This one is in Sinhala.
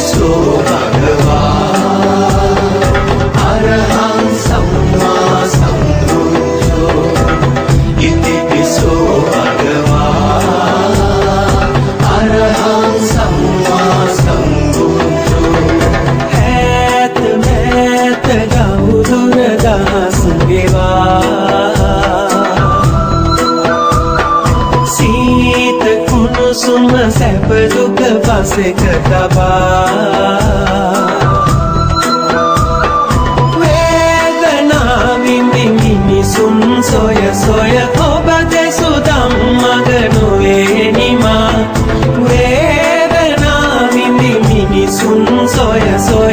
ඉතිපිසෝ භගවා අරහං සම්මා සම්බුද්ධෝ ඉතිපිසෝ භගවා අරහං සම්මා සම්බුද්ධෝ හැත මෑත ගෞදුර දහස් ගෙවා සීත කුණුසුම සැප දුක පසෙක තබා වේදනාවින් මිනිසුන් සොය සොය ඔබ දෙසු ධම්මග නොවේ නිමා වේදනාවින් මිනිසුන් සොය සොය